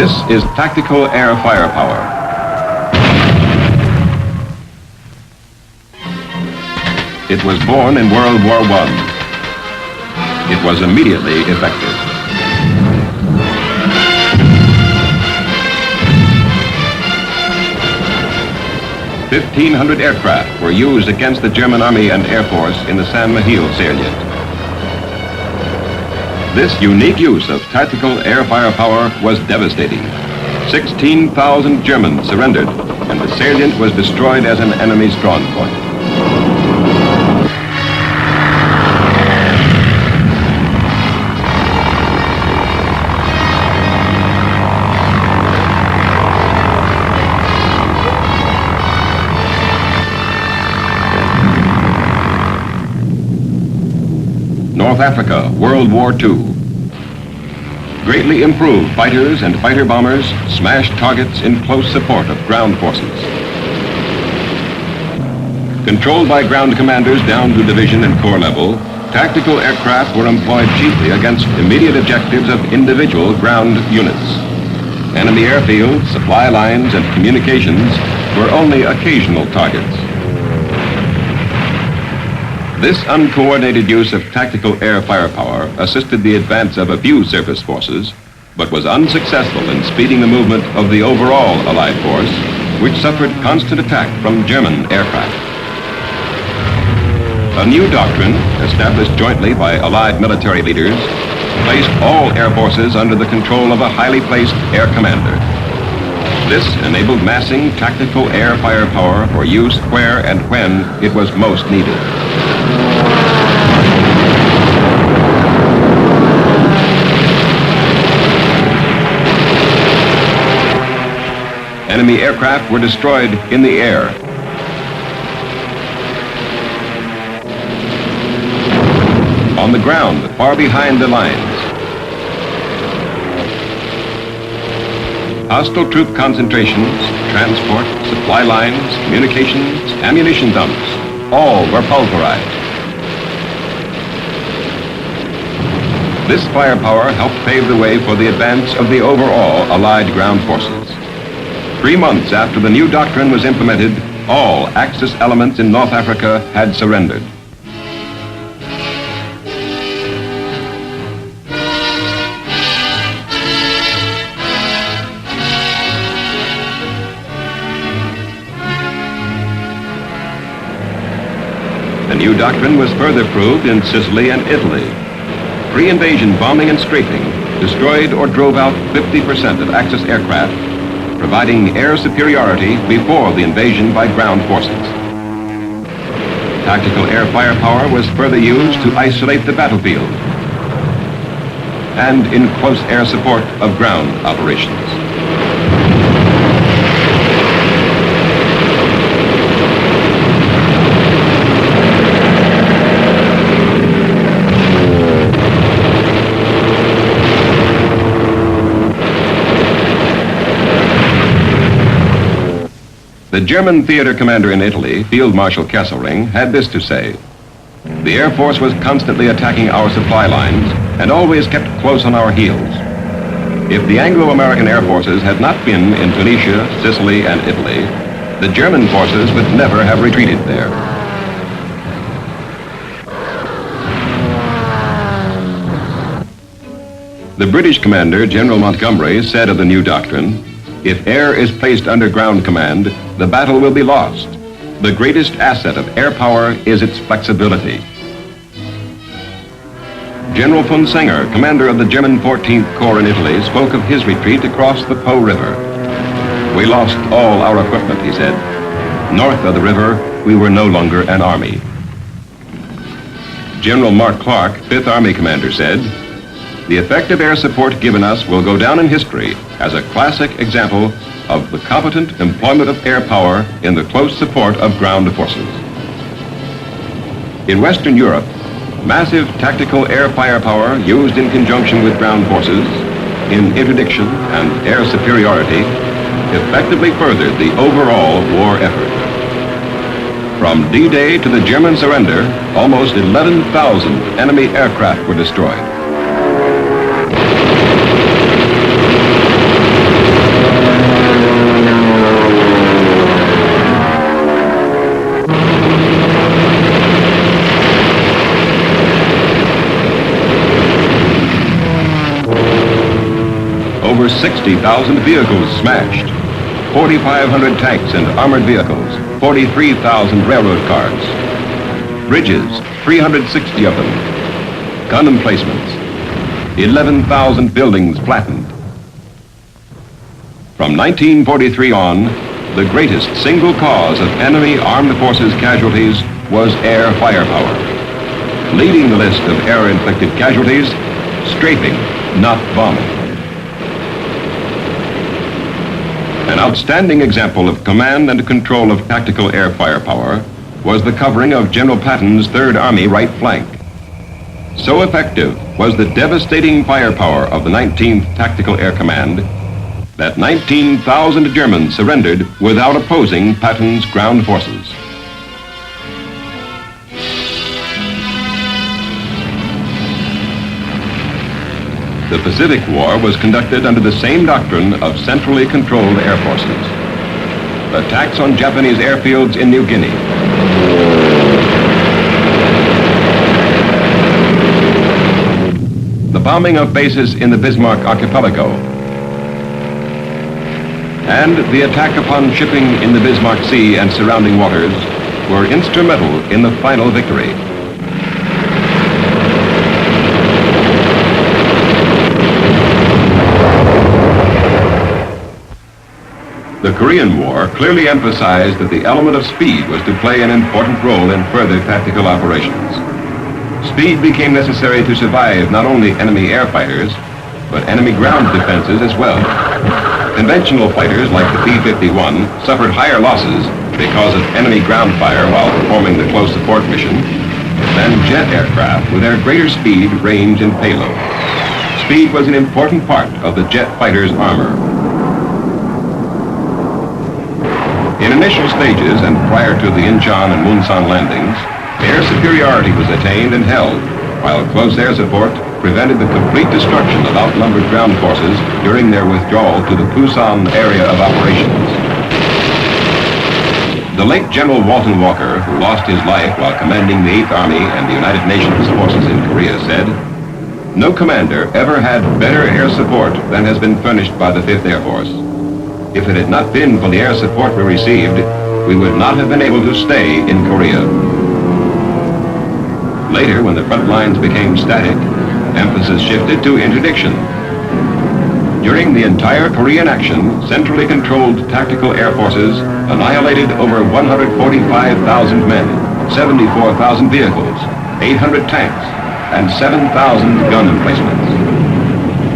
This is tactical air firepower. It was born in World War I. It was immediately effective. "1,500 aircraft were used against the German Army and Air Force in the San Miguel salient. This unique use of tactical air firepower was devastating. 16,000 Germans surrendered, and the salient was destroyed as an enemy strong point. North Africa, World War II. Greatly improved fighters and fighter bombers smashed targets in close support of ground forces. Controlled by ground commanders down to division and corps level, tactical aircraft were employed chiefly against immediate objectives of individual ground units. Enemy airfields, supply lines, and communications were only occasional targets. This uncoordinated use of tactical air firepower assisted the advance of a few surface forces, but was unsuccessful in speeding the movement of the overall Allied force, which suffered constant attack from German aircraft. A new doctrine, established jointly by Allied military leaders, placed all air forces under the control of a highly placed air commander. This enabled massing tactical air firepower for use where and when it was most needed. Enemy aircraft were destroyed in the air. On the ground, far behind the lines. Hostile troop concentrations, transport, supply lines, communications, ammunition dumps, all were pulverized. This firepower helped pave the way for the advance of the overall Allied ground forces. 3 months after the new doctrine was implemented, all Axis elements in North Africa had surrendered. The new doctrine was further proved in Sicily and Italy. Pre-invasion bombing and strafing destroyed or drove out 50% of Axis aircraft, providing air superiority before the invasion by ground forces. Tactical air firepower was further used to isolate the battlefield and in close air support of ground operations. The German theater commander in Italy, Field Marshal Kesselring, had this to say: "The Air Force was constantly attacking our supply lines and always kept close on our heels. If the Anglo-American air forces had not been in Tunisia, Sicily, and Italy, the German forces would never have retreated there." The British commander, General Montgomery, said of the new doctrine, "If air is placed under ground command, the battle will be lost. The greatest asset of air power is its flexibility." General von Senger, commander of the German 14th Corps in Italy, spoke of his retreat across the Po River. "We lost all our equipment," he said. "North of the river, we were no longer an army." General Mark Clark, 5th Army commander, said, "The effective air support given us will go down in history as a classic example of the competent employment of air power in the close support of ground forces." In Western Europe, massive tactical air firepower used in conjunction with ground forces in interdiction and air superiority effectively furthered the overall war effort. From D-Day to the German surrender, almost 11,000 enemy aircraft were destroyed. over 60,000 vehicles smashed, 4,500 tanks and armored vehicles, 43,000 railroad cars, bridges, 360 of them, gun emplacements, 11,000 buildings flattened. From 1943 on, the greatest single cause of enemy armed forces casualties was air firepower. Leading the list of air-inflicted casualties, strafing, not bombing. An outstanding example of command and control of tactical air firepower was the covering of General Patton's Third Army right flank. So effective was the devastating firepower of the 19th Tactical Air Command that 19,000 Germans surrendered without opposing Patton's ground forces. The Pacific War was conducted under the same doctrine of centrally controlled air forces. Attacks on Japanese airfields in New Guinea, the bombing of bases in the Bismarck archipelago, and the attack upon shipping in the Bismarck Sea and surrounding waters were instrumental in the final victory. The Korean War clearly emphasized that the element of speed was to play an important role in further tactical operations. Speed became necessary to survive not only enemy air fighters, but enemy ground defenses as well. Conventional fighters like the P-51 suffered higher losses because of enemy ground fire while performing the close support mission than jet aircraft with their greater speed, range, and payload. Speed was an important part of the jet fighter's armor. In initial stages and prior to the Incheon and Munsan landings, air superiority was attained and held, while close air support prevented the complete destruction of outnumbered ground forces during their withdrawal to the Pusan area of operations. The late General Walton Walker, who lost his life while commanding the 8th Army and the United Nations forces in Korea, said, "No commander ever had better air support than has been furnished by the 5th Air Force. If it had not been for the air support we received, we would not have been able to stay in Korea." Later, when the front lines became static, emphasis shifted to interdiction. During the entire Korean action, centrally controlled tactical air forces annihilated over 145,000 men, 74,000 vehicles, 800 tanks, and 7,000 gun emplacements.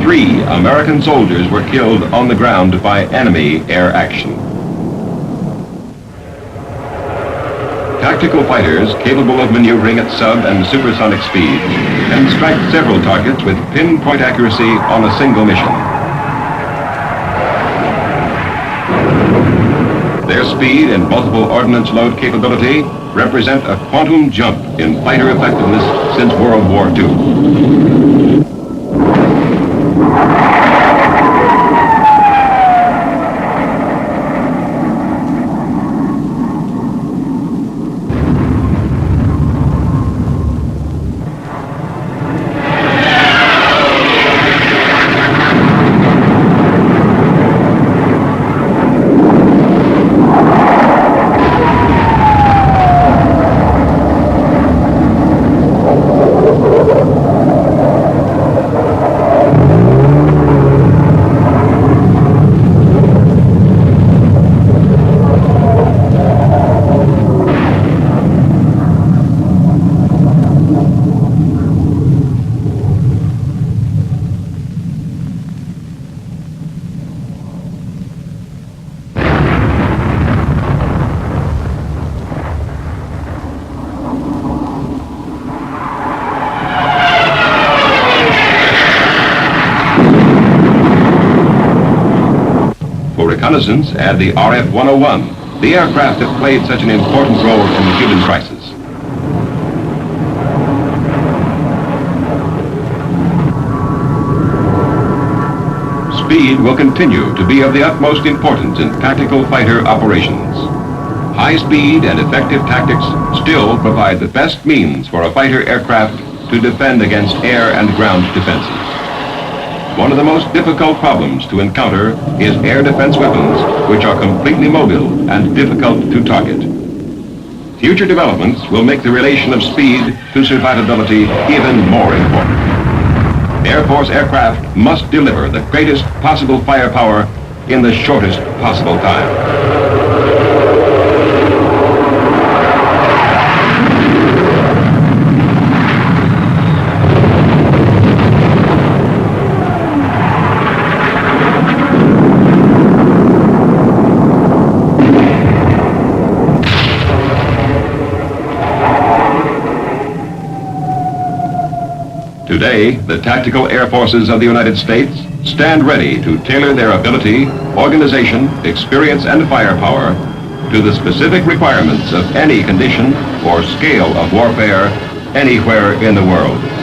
3 American soldiers were killed on the ground by enemy air action. Tactical fighters capable of maneuvering at sub and supersonic speeds can strike several targets with pinpoint accuracy on a single mission. Their speed and multiple ordnance load capability represent a quantum jump in fighter effectiveness since World War II. Reconnaissance add the RF-101, the aircraft that played such an important role in the Cuban crisis. Speed will continue to be of the utmost importance in tactical fighter operations. High speed and effective tactics still provide the best means for a fighter aircraft to defend against air and ground defenses. one of the most difficult problems to encounter is air defense weapons, which are completely mobile and difficult to target. Future developments will make the relation of speed to survivability even more important. Air Force aircraft must deliver the greatest possible firepower in the shortest possible time. Today, the tactical air forces of the United States stand ready to tailor their ability, organization, experience, and firepower to the specific requirements of any condition or scale of warfare anywhere in the world.